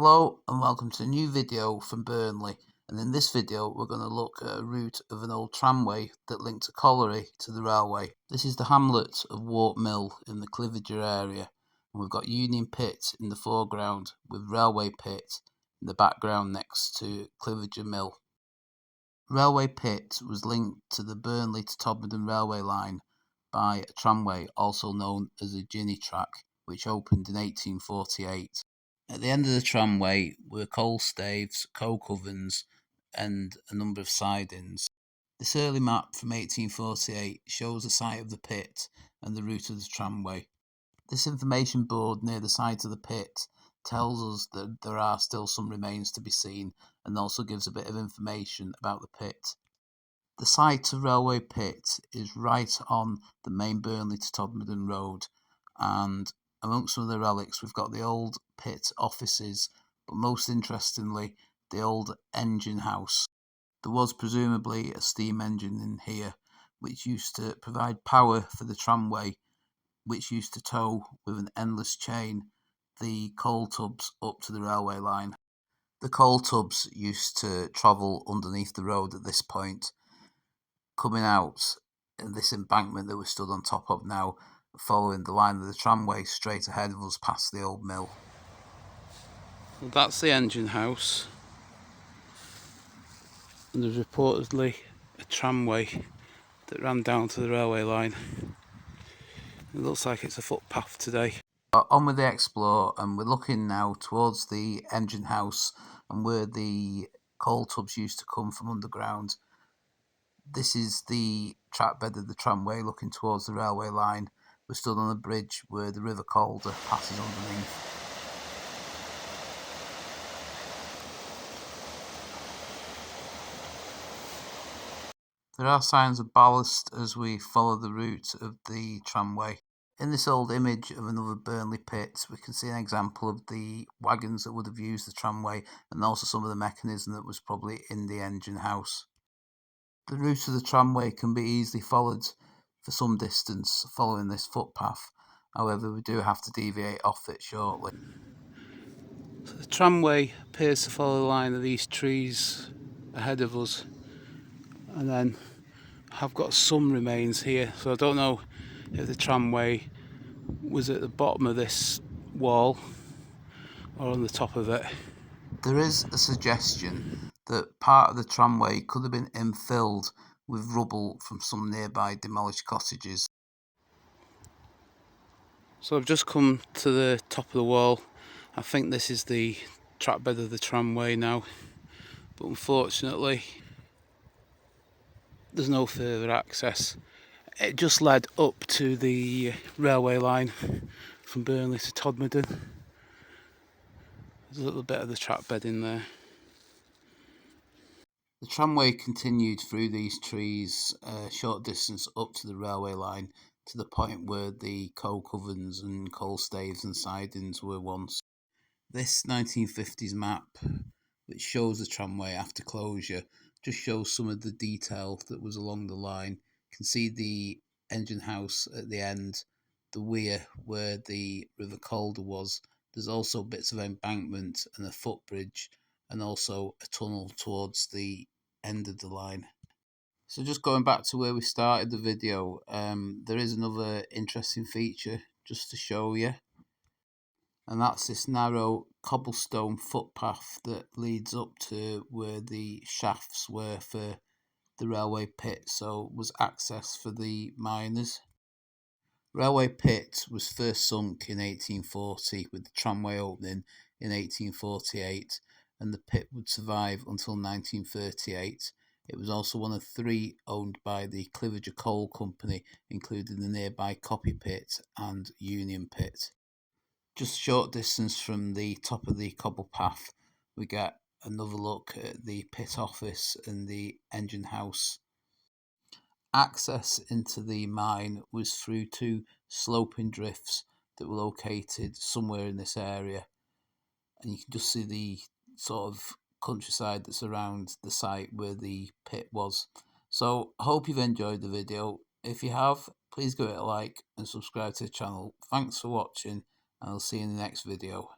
Hello and welcome to a new video from Burnley, and in this video we're going to look at a route of an old tramway that linked a colliery to the railway. This is the hamlet of Wart Mill in the Cliviger area, and we've got Union Pit in the foreground with Railway Pit in the background next to Cliviger Mill. Railway Pit was linked to the Burnley to Todmorden railway line by a tramway also known as a Ginny track, which opened in 1848. At the end of the tramway were coal staves, coke ovens, and a number of sidings. This early map from 1848 shows the site of the pit and the route of the tramway. This information board near the site of the pit tells us that there are still some remains to be seen, and also gives a bit of information about the pit. The site of Railway Pit is right on the main Burnley to Todmorden road, and amongst some of the relics we've got the old pit offices, but most interestingly the old engine house. There was presumably a steam engine in here which used to provide power for the tramway, which used to tow with an endless chain the coal tubs up to the railway line. The coal tubs used to travel underneath the road at this point, coming out in this embankment that we stood on top of now, following the line of the tramway straight ahead of us past the old mill. Well, that's the engine house, and there's reportedly a tramway that ran down to the railway line. It looks like it's a footpath today. On with the explore, and we're looking now towards the engine house and where the coal tubs used to come from underground. This is the track bed of the tramway looking towards the railway line. We're stood on a bridge where the River Calder passes underneath. There are signs of ballast as we follow the route of the tramway. In this old image of another Burnley pit, we can see an example of the wagons that would have used the tramway, and also some of the mechanism that was probably in the engine house. The route of the tramway can be easily followed for some distance following this footpath, however we do have to deviate off it shortly. So the tramway appears to follow the line of these trees ahead of us, and then I've got some remains here, so I don't know if the tramway was at the bottom of this wall or on the top of it. There is a suggestion that part of the tramway could have been infilled with rubble from some nearby demolished cottages. So I've just come to the top of the wall. I think this is the track bed of the tramway now, but unfortunately there's no further access. It just led up to the railway line from Burnley to Todmorden. There's a little bit of the track bed in there. The tramway continued through these trees a short distance up to the railway line, to the point where the coke ovens and coal staves and sidings were once. This 1950s map, which shows the tramway after closure, just shows some of the detail that was along the line. You can see the engine house at the end, the weir where the River Calder was. There's also bits of embankment and a footbridge, and also a tunnel towards the end of the line. So just going back to where we started the video, there is another interesting feature just to show you, and that's this narrow cobblestone footpath that leads up to where the shafts were for the railway pit, so was access for the miners. Railway Pit was first sunk in 1840 with the tramway opening in 1848, and the pit would survive until 1938. It was also one of three owned by the Cliviger Coal Company, including the nearby Copy Pit and Union Pit. Just a short distance from the top of the cobble path, we get another look at the pit office and the engine house. Access into the mine was through two sloping drifts that were located somewhere in this area, and you can just see the sort of countryside that's around the site where the pit was. So I hope you've enjoyed the video. If you have, please give it a like and subscribe to the channel. Thanks for watching, and I'll see you in the next video.